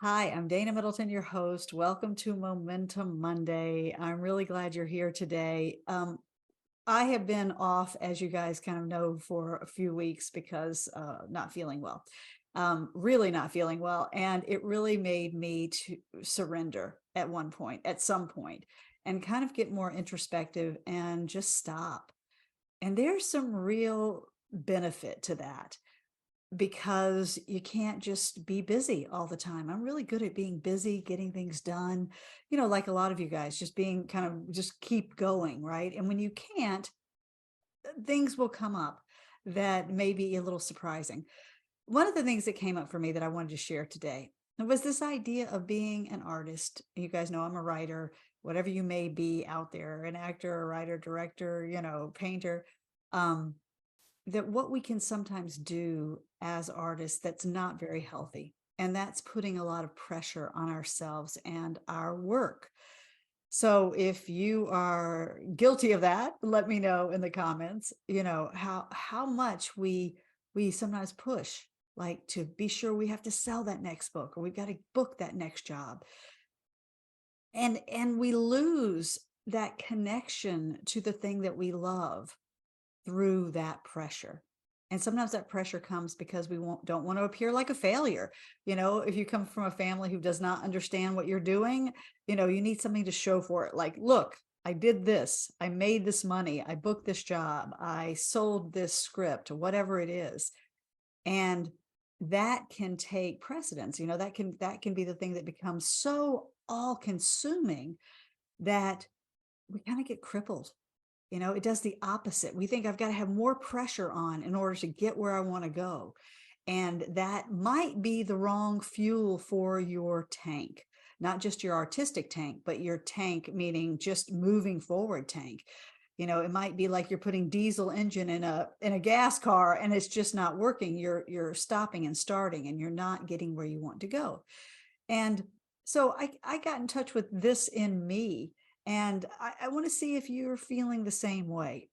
Hi, I'm Dana Middleton, your host. Welcome to Momentum Monday. I'm really glad you're here today. I have been off, as you guys kind of know, for a few weeks because not feeling well, really not feeling well. And it really made me to surrender at one point, at some point, and kind of get more introspective and just stop. And there's some real benefit to that because you can't just be busy all the time. I'm really good at being busy, getting things done, like a lot of you guys, just being kind of just keep going, right? And when you can't, things will come up that may be a little surprising. One of the things that came up for me that I wanted to share today was this idea of being an artist. You guys know I'm a writer, whatever you may be out there, an actor, a writer, director, painter. Um, that what we can sometimes do as artists that's not very healthy. And that's putting a lot of pressure on ourselves and our work. So if you are guilty of that, let me know in the comments, how much we sometimes push, like to be sure we have to sell that next book or we've got to book that next job. And we lose that connection to the thing that we love through that pressure. And sometimes that pressure comes because we don't want to appear like a failure. If you come from a family who does not understand what you're doing, you need something to show for it. Like, look, I did this, I made this money, I booked this job, I sold this script, whatever it is. And that can take precedence. That can be the thing that becomes so all consuming that we kind of get crippled. It does the opposite. We think I've got to have more pressure on in order to get where I want to go. And that might be the wrong fuel for your tank, not just your artistic tank, but your tank, meaning just moving forward tank. It might be like you're putting diesel engine in a gas car and it's just not working. You're stopping and starting and you're not getting where you want to go. And so I got in touch with this in me, and I want to see if you're feeling the same way.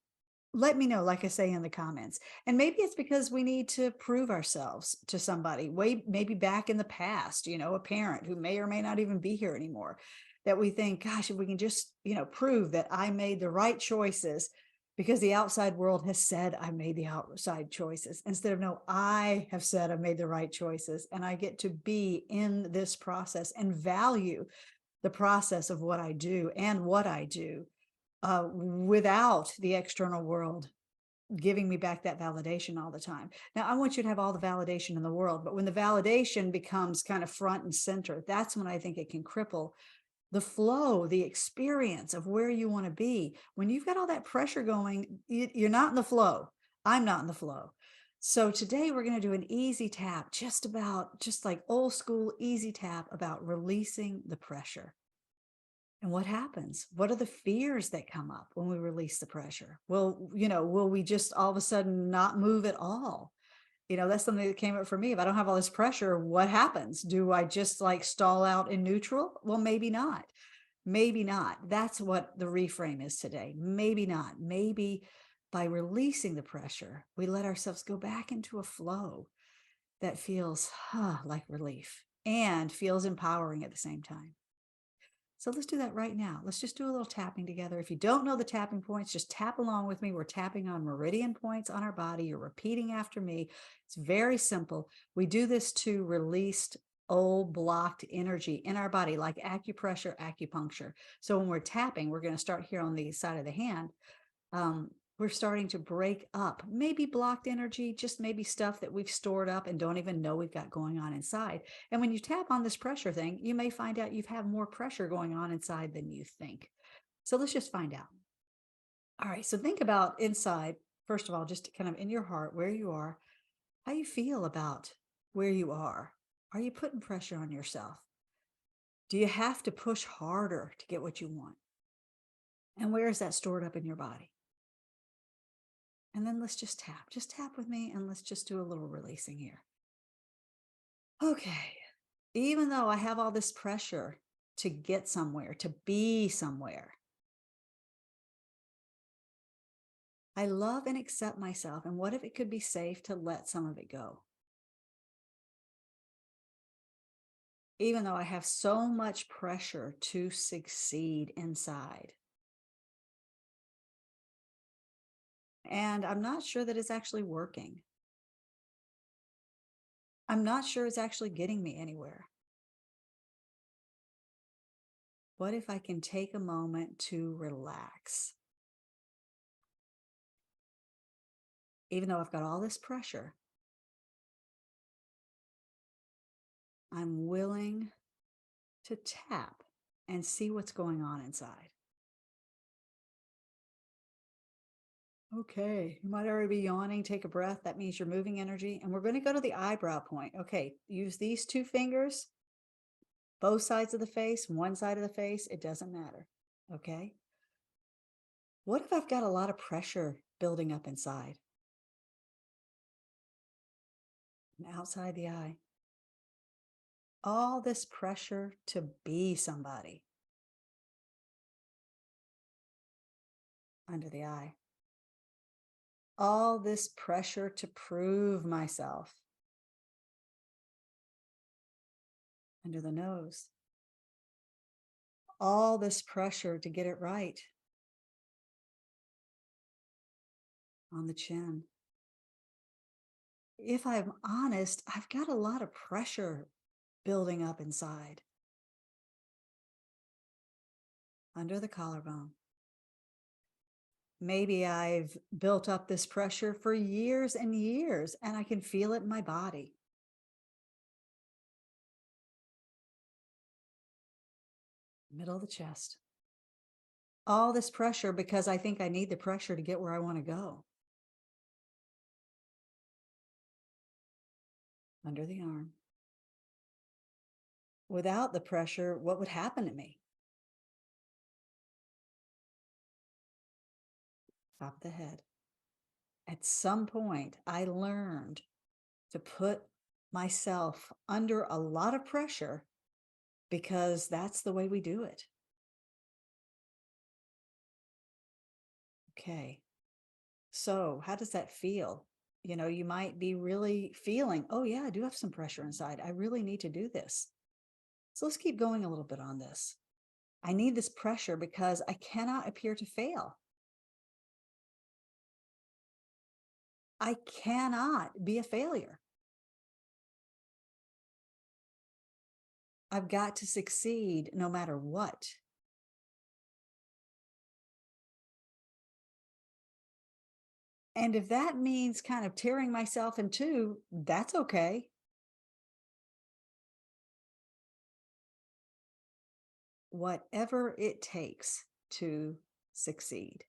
Let me know, like I say in the comments. And maybe it's because we need to prove ourselves to somebody, way maybe back in the past, a parent who may or may not even be here anymore, that we think, gosh, if we can just, prove that I made the right choices because the outside world has said I made the outside choices instead of no, I have said I made the right choices and I get to be in this process and value the process of what I do and what I do without the external world giving me back that validation all the time. Now, I want you to have all the validation in the world, but when the validation becomes kind of front and center, that's when I think it can cripple the flow, the experience of where you want to be. When you've got all that pressure going, you're not in the flow. I'm not in the flow. So today we're going to do an easy tap, just like old school easy tap about releasing the pressure. And what happens? What are the fears that come up when we release the pressure? Will we just all of a sudden not move at all? That's something that came up for me. If I don't have all this pressure, what happens? Do I just like stall out in neutral? Well, maybe not. Maybe not. That's what the reframe is today. Maybe not. Maybe by releasing the pressure, we let ourselves go back into a flow that feels like relief and feels empowering at the same time. So let's do that right now. Let's just do a little tapping together. If you don't know the tapping points, just tap along with me. We're tapping on meridian points on our body. You're repeating after me. It's very simple. We do this to release old blocked energy in our body, like acupressure, acupuncture. So when we're tapping, we're going to start here on the side of the hand. Um, we're starting to break up maybe blocked energy, just maybe stuff that we've stored up and don't even know we've got going on inside. And when you tap on this pressure thing, you may find out you've had more pressure going on inside than you think. So let's just find out. All right. So think about inside, first of all, just kind of in your heart, where you are, how you feel about where you are. Are you putting pressure on yourself? Do you have to push harder to get what you want? And where is that stored up in your body? And then let's just tap with me and let's just do a little releasing here. Okay. Even though I have all this pressure to get somewhere, to be somewhere, I love and accept myself. And what if it could be safe to let some of it go? even though I have so much pressure to succeed inside. And I'm not sure that it's actually working. I'm not sure it's actually getting me anywhere. What if I can take a moment to relax? Even though I've got all this pressure, I'm willing to tap and see what's going on inside. Okay, you might already be yawning. Take a breath. That means you're moving energy. And we're going to go to the eyebrow point. Okay, use these two fingers, both sides of the face, one side of the face. It doesn't matter. Okay. What if I've got a lot of pressure building up inside and outside the eye? All this pressure to be somebody under the eye. All this pressure to prove myself under the nose. All this pressure to get it right on the chin. If I'm honest, I've got a lot of pressure building up inside under the collarbone. Maybe I've built up this pressure for years and years, and I can feel it in my body. Middle of the chest. All this pressure because I think I need the pressure to get where I want to go. Under the arm. Without the pressure, what would happen to me? Top of the head. At some point, I learned to put myself under a lot of pressure because that's the way we do it. Okay. So, how does that feel? You might be really feeling, oh, yeah, I do have some pressure inside. I really need to do this. So, let's keep going a little bit on this. I need this pressure because I cannot appear to fail. I cannot be a failure. I've got to succeed no matter what. And if that means kind of tearing myself in two, that's okay. Whatever it takes to succeed.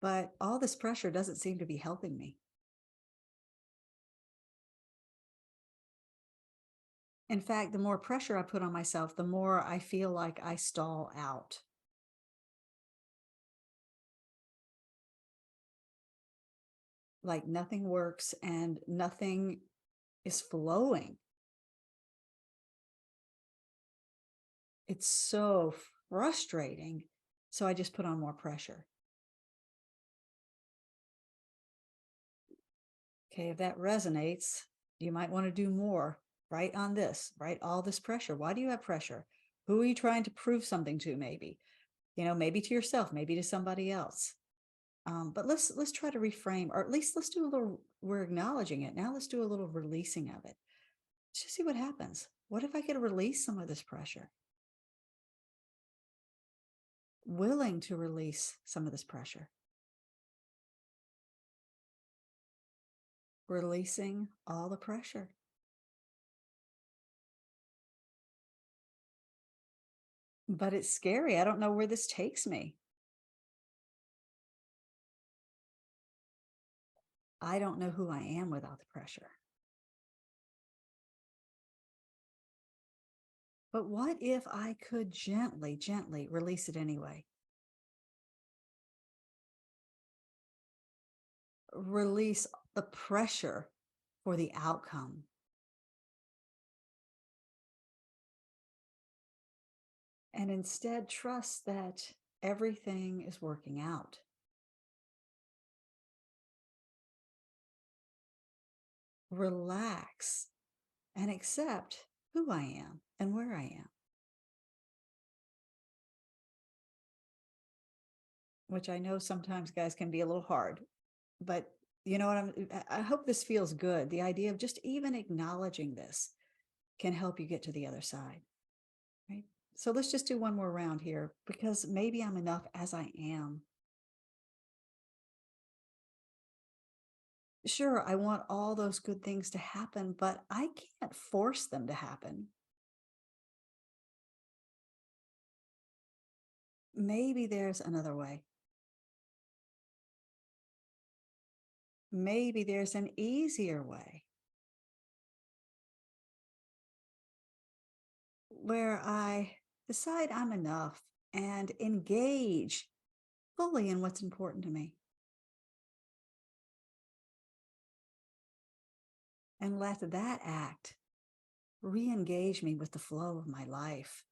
But all this pressure doesn't seem to be helping me. In fact, the more pressure I put on myself, the more I feel like I stall out. Like nothing works and nothing is flowing. It's so frustrating. So I just put on more pressure. Okay, if that resonates, you might want to do more. Write on this, write all this pressure. Why do you have pressure? Who are you trying to prove something to? Maybe, maybe to yourself, maybe to somebody else. But let's try to reframe, or at least let's do a little. We're acknowledging it now. Let's do a little releasing of it. Let's just see what happens. What if I could release some of this pressure? Willing to release some of this pressure. Releasing all the pressure. But it's scary. I don't know where this takes me. I don't know who I am without the pressure. But what if I could gently, gently release it anyway? Release the pressure for the outcome and instead trust that everything is working out. relax, and accept who I am and where I am, which I know sometimes guys can be a little hard, but you know what I hope this feels good. The idea of just even acknowledging this can help you get to the other side, right? So let's just do one more round here because maybe I'm enough as I am. Sure, I want all those good things to happen, but I can't force them to happen. Maybe there's another way. Maybe there's an easier way where I decide I'm enough and engage fully in what's important to me and let that act re engage me with the flow of my life.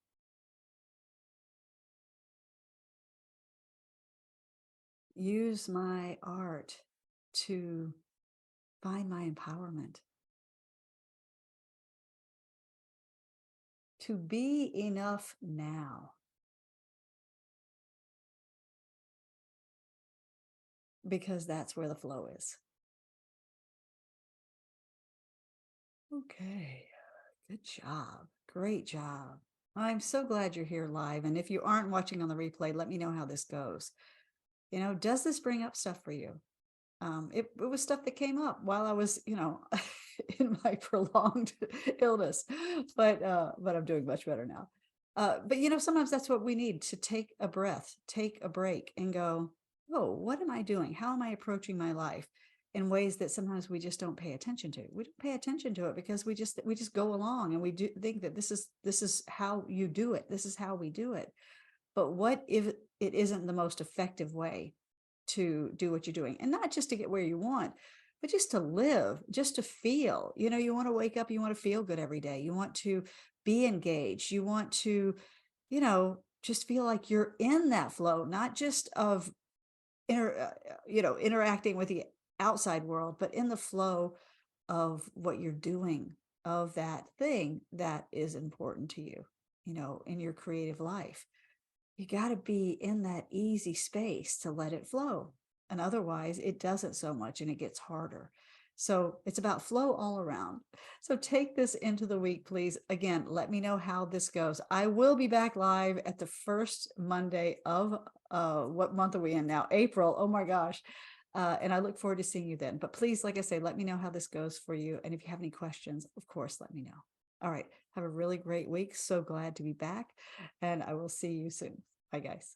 Use my art to find my empowerment, to be enough now, because that's where the flow is. Okay. Good job. Great job. I'm so glad you're here live. And if you aren't watching on the replay, let me know how this goes. Does this bring up stuff for you? It was stuff that came up while I was, in my prolonged illness, but I'm doing much better now. But sometimes that's what we need to take a breath, take a break, and go, oh, what am I doing? How am I approaching my life in ways that sometimes we just don't pay attention to? We don't pay attention to it because we just go along and we do think that this is how you do it. This is how we do it. But what if it isn't the most effective way to do what you're doing? And not just to get where you want, but just to live, just to feel. You want to wake up, you want to feel good every day. You want to be engaged. You want to, just feel like you're in that flow, not just of interacting with the outside world, but in the flow of what you're doing, of that thing that is important to you, in your creative life. You got to be in that easy space to let it flow. And otherwise, it doesn't so much and it gets harder. So it's about flow all around. So take this into the week, please. Again, let me know how this goes. I will be back live at the first Monday of what month are we in now? April. Oh my gosh. And I look forward to seeing you then. But please, like I say, let me know how this goes for you. And if you have any questions, of course, let me know. All right. Have a really great week. So glad to be back. And I will see you soon. Bye, guys.